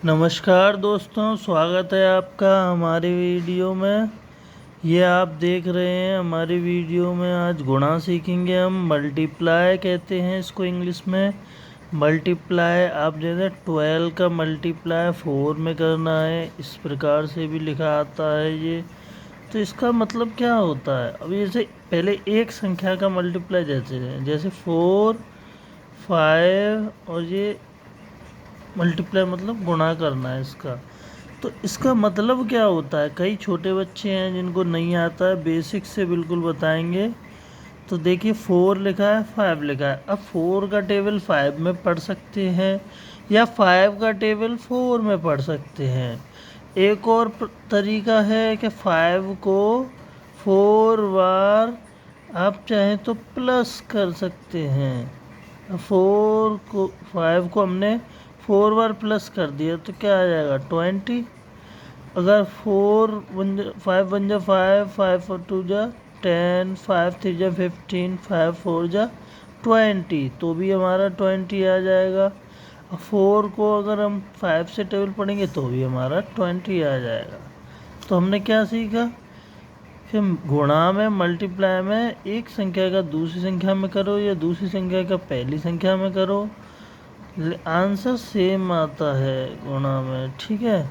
नमस्कार दोस्तों, स्वागत है आपका हमारे वीडियो में। ये आप देख रहे हैं हमारी वीडियो में आज गुणा सीखेंगे हम। मल्टीप्लाई कहते हैं इसको इंग्लिश में। मल्टीप्लाई आप जैसे 12 का मल्टीप्लाई 4 में करना है, इस प्रकार से भी लिखा आता है ये। तो इसका मतलब क्या होता है? अब जैसे पहले एक संख्या का मल्टीप्लाई जैसे 4, 5 और ये मल्टीप्लाई मतलब गुणा करना है इसका। तो इसका मतलब क्या होता है? कई छोटे बच्चे हैं जिनको नहीं आता है, बेसिक से बिल्कुल बताएंगे। तो देखिए 4 लिखा है, 5 लिखा है। अब 4 का टेबल 5 में पढ़ सकते हैं या 5 का टेबल 4 में पढ़ सकते हैं। एक और तरीका है कि 5 को 4 बार आप चाहें तो प्लस कर सकते हैं। 5 को हमने 4 बार प्लस कर दिया तो क्या आ जाएगा? 20। अगर 5 बन जा 5, 5 4 2 जा 10, 5 3 जा 15, 5 4 जा 20, तो भी हमारा 20 आ जाएगा। 4 को अगर हम 5 से टेबल पढ़ेंगे तो भी हमारा 20 आ जाएगा। तो हमने क्या सीखा कि गुणा में, मल्टीप्लाई में एक संख्या का दूसरी संख्या में करो या दूसरी संख्या का पहली संख्या में करो, आंसर सेम आता है गुणा में। ठीक है,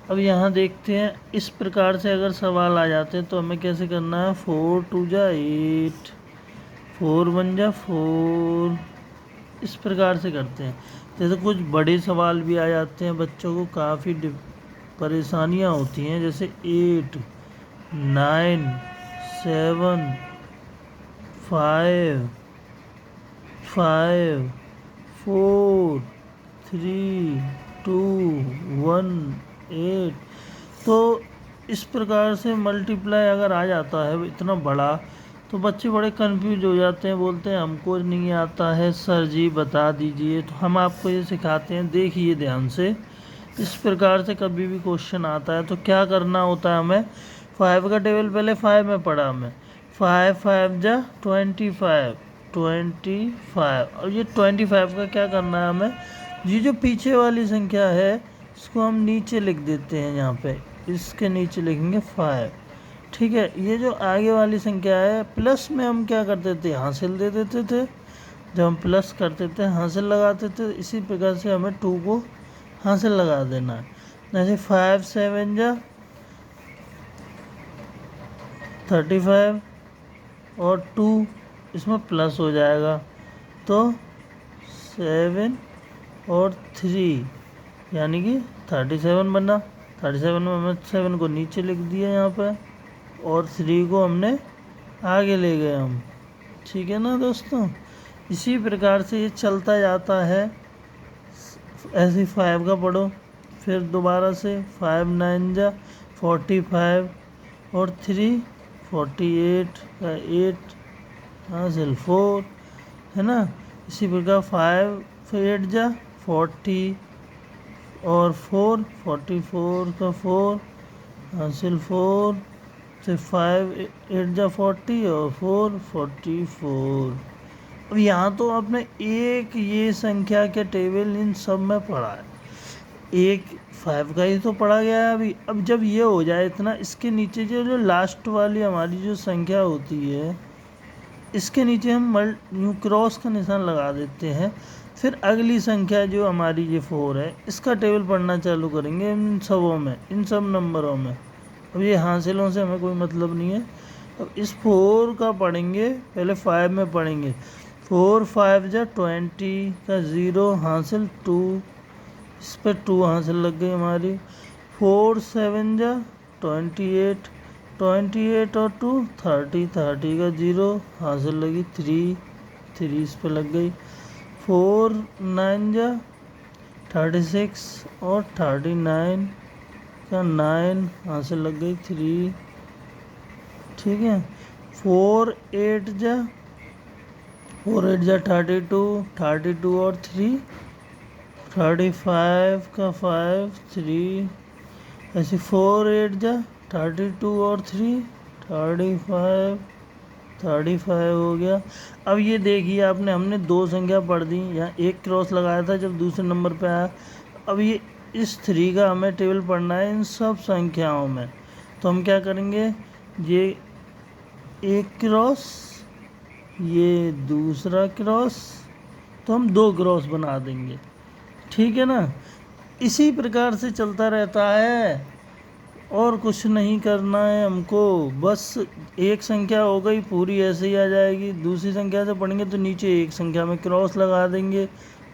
अब यहाँ देखते हैं इस प्रकार से अगर सवाल आ जाते हैं तो हमें कैसे करना है। 4 2 जा 8, 4 1 जा 4, इस प्रकार से करते हैं। जैसे कुछ बड़े सवाल भी आ जाते हैं, बच्चों को काफ़ी परेशानियाँ होती हैं, जैसे 8 9 7 5 5 4 3 2 1 8। तो इस प्रकार से मल्टीप्लाई अगर आ जाता है इतना बड़ा तो बच्चे बड़े कंफ्यूज हो जाते हैं, बोलते हैं हमको नहीं आता है सर जी बता दीजिए। तो हम आपको ये सिखाते हैं, देखिए ध्यान से। इस प्रकार से कभी भी क्वेश्चन आता है तो क्या करना होता है हमें। 5 का टेबल पहले 5 में पढ़ा हमें। 5 5 जा 25, 25। और ये 25 का क्या करना है हमें, ये जो पीछे वाली संख्या है इसको हम नीचे लिख देते हैं। यहाँ पे इसके नीचे लिखेंगे 5। ठीक है, ये जो आगे वाली संख्या है प्लस में हम क्या करते थे, हासिल दे देते थे। जब हम प्लस करते थे हासिल लगाते थे, इसी प्रकार से हमें 2 को हासिल लगा देना है। जैसे 5 7 जा 35 और 2 इसमें प्लस हो जाएगा तो 7 और 3 यानी कि 37 बना। 37 में हमने 7 को नीचे लिख दिया यहाँ पे और 3 को हमने आगे ले गए हम। ठीक है ना दोस्तों, इसी प्रकार से ये चलता जाता है। ऐसे 5 का पढ़ो, फिर दोबारा से 5 9 जा 45 और 3 48 का 8 हासिल 4, है ना। इसी प्रकार 5 8 जा 40 और 4 44 का 4 हासिल 4 से 5 8 जा 40 और 4 44। अब यहाँ तो आपने एक ये संख्या के टेबल इन सब में पढ़ा है, एक 5 का ही तो पढ़ा गया है अभी। अब जब ये हो जाए इतना, इसके नीचे जो लास्ट वाली हमारी जो संख्या होती है इसके नीचे हम यूँ क्रॉस का निशान लगा देते हैं। फिर अगली संख्या जो हमारी ये 4 है इसका टेबल पढ़ना चालू करेंगे इन सबों में, इन सब नंबरों में। अब ये हासिलों से हमें कोई मतलब नहीं है। अब इस 4 का पढ़ेंगे, पहले 5 में पढ़ेंगे। 4 5 जा 20 का 0 हासिल 2, इस पर 2 हासिल लग गई हमारी। 4 7 जा 28, 28 और 2 30, 30 का 0 हासिल लगी 3, 3 इस पर लग गई। 4 9 जा 36 और 39 का 9 हासिल लग गई 3। ठीक है, 4 8 जा 32, 32 और 3 35 का 5 3। ऐसे 4 8 जा 32 और 3 35, 35 हो गया। अब ये देखिए आपने, हमने दो संख्या पढ़ दी, यहाँ एक क्रॉस लगाया था जब दूसरे नंबर पे आया। अब ये इस 3 का हमें टेबल पढ़ना है इन सब संख्याओं में। तो हम क्या करेंगे, ये एक क्रॉस, ये दूसरा क्रॉस, तो हम 2 क्रॉस बना देंगे, ठीक है ना। इसी प्रकार से चलता रहता है और कुछ नहीं करना है हमको। बस एक संख्या हो गई पूरी ऐसे ही आ जाएगी, दूसरी संख्या से पढ़ेंगे तो नीचे एक संख्या में क्रॉस लगा देंगे,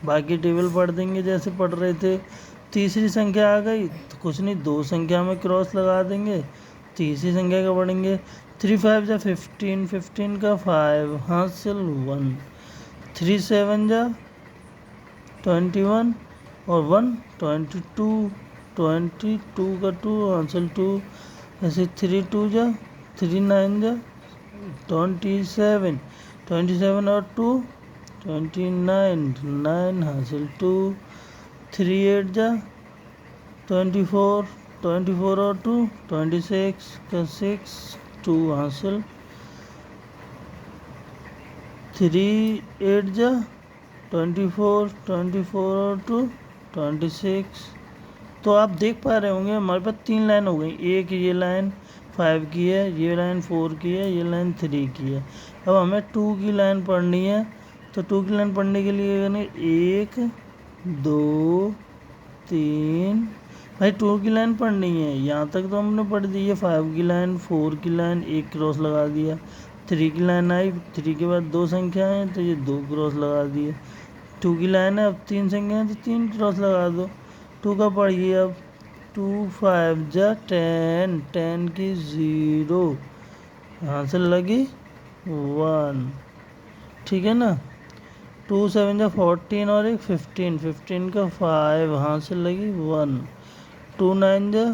बाकी टेबल पढ़ देंगे जैसे पढ़ रहे थे। तीसरी संख्या आ गई तो कुछ नहीं, 2 संख्या में क्रॉस लगा देंगे, तीसरी संख्या का पढ़ेंगे। 3 5 जा 15, 15 का 5 हासिल 1, 3 7 जा 21 और 1 22, 22 का 2 हासिल 2, ऐसे 3 2 जा 3 9 जा 27, 27 और 2 29, 9 हासिल 2, 3 8 जा 24, 24 और 2 26 का 6, 2 हासिल, 3 8 जा 24, 24 और 2 26। तो आप देख पा रहे होंगे हमारे पास 3 लाइन हो गई, एक ये लाइन 5 की है, ये लाइन 4 की है, ये लाइन 3 की है। अब हमें 2 की लाइन पढ़नी है, तो 2 की लाइन पढ़ने के लिए यानी 1 2 3, भाई 2 की लाइन पढ़नी है, यहाँ तक तो हमने पढ़ दी है। 5 की लाइन, 4 की लाइन, एक क्रॉस लगा दिया। 3 की लाइन आई, 3 के बाद 2 संख्या है तो ये 2 क्रॉस लगा दिए। 2 की लाइन है, अब 3 संख्या है तो 3 क्रॉस लगा दो। 2 का पढ़िए अब, 2 5 जा 10, 10 की 0, यहाँ से लगी 1, ठीक है ना। 2 7 जा 14 और एक 15, 15 का 5, यहाँ से लगी 1, 2 9 जा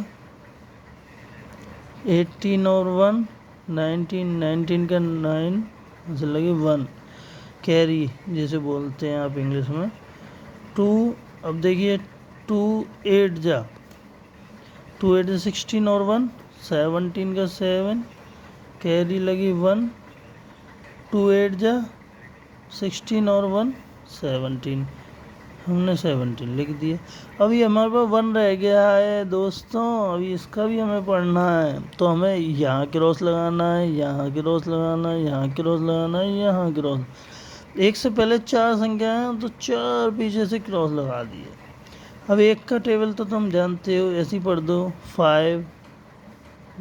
18 और 1 19, 19 का 9, यहाँ से लगी 1, कैरी जैसे बोलते हैं आप इंग्लिश में। 2, अब देखिए 2 8 जा 2 8 जा 16 और 1 17 का 7, कैरी लगी 1, 2 8 जा 16 और 1 17, हमने 17 लिख दिया। अभी हमारे पास 1 रह गया है दोस्तों, अभी इसका भी हमें पढ़ना है। तो हमें यहाँ क्रॉस लगाना है, यहाँ क्रॉस लगाना है, यहाँ क्रॉस लगाना है, यहाँ क्रॉस। एक से पहले 4 संख्या है तो 4 पीछे से क्रॉस लगा दिए। अब एक का टेबल तो तुम जानते हो, ऐसे ही पढ़ दो। 5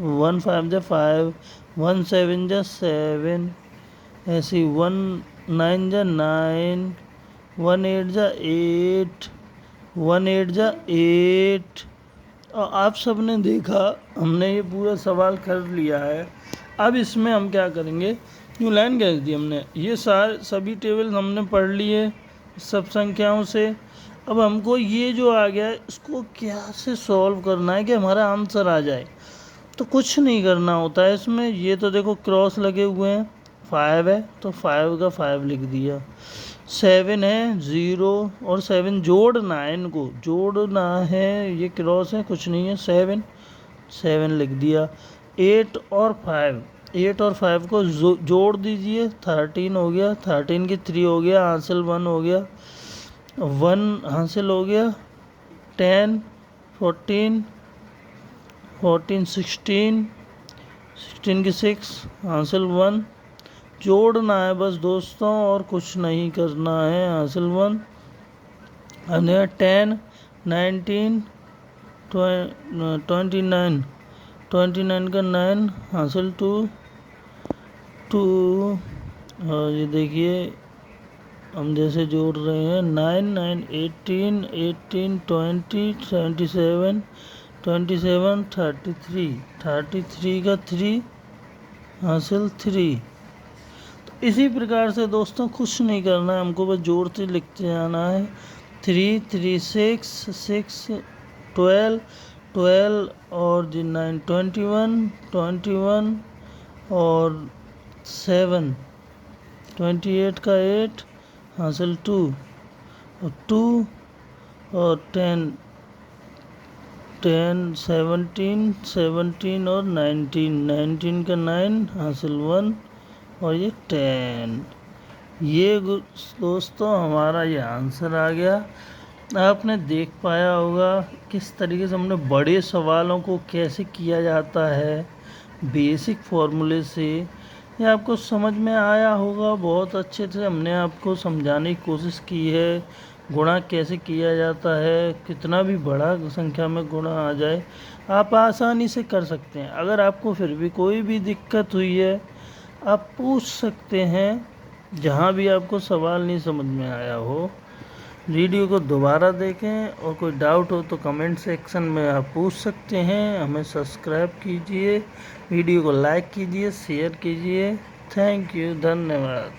1 5 जा 5, 1 7 जा 7, ऐसे 1 9 जा 9, 1 8 जा 8, 1 8 जा 8। और आप सब ने देखा, हमने ये पूरा सवाल कर लिया है। अब इसमें हम क्या करेंगे, न्यू लाइन खींच दी हमने, ये सभी टेबल हमने पढ़ लिए सब संख्याओं से। अब हमको ये जो आ गया है इसको क्या से सॉल्व करना है कि हमारा आंसर आ जाए। तो कुछ नहीं करना होता है इसमें, ये तो देखो क्रॉस लगे हुए हैं, 5 है तो 5 का 5 लिख दिया, 7 है 0 और 7 जोड़ना है, इनको जोड़ना है, ये क्रॉस है कुछ नहीं है, 7 7 लिख दिया। 8 और 5, 8 और 5 को जोड़ दीजिए, 13 हो गया, 13 की 3 हो गया, हासिल 1 हो गया, 1 हासिल हो गया, 10 14 14 16, 16 की 6 हासिल 1, जोड़ना है बस दोस्तों और कुछ नहीं करना है, हासिल 1, 10 19 29, 29 का 9 हासिल 2, और ये देखिए हम जैसे जोड़ रहे हैं, 9 9 18 18 20 77 27 33, 33 का 3 हासिल 3। तो इसी प्रकार से दोस्तों कुछ नहीं करना है हमको, बस जोड़ते लिखते जाना है। 3 3 6 6 12 12 और 9 21 21 और 7 28 का 8 हासिल 2 और 2 और 10 10 17 17 और 19 19 का 9 हासिल 1 और ये 10। ये दोस्तों हमारा ये आंसर आ गया। आपने देख पाया होगा किस तरीके से हमने बड़े सवालों को कैसे किया जाता है बेसिक फॉर्मूले से। ये आपको समझ में आया होगा। बहुत अच्छे से हमने आपको समझाने की कोशिश की है। गुणा कैसे किया जाता है, कितना भी बड़ा संख्या में गुणा आ जाए आप आसानी से कर सकते हैं। अगर आपको फिर भी कोई भी दिक्कत हुई है आप पूछ सकते हैं, जहाँ भी आपको सवाल नहीं समझ में आया हो। वीडियो को दोबारा देखें और कोई डाउट हो तो कमेंट सेक्शन में आप पूछ सकते हैं। हमें सब्सक्राइब कीजिए, वीडियो को लाइक कीजिए, शेयर कीजिए। थैंक यू, धन्यवाद।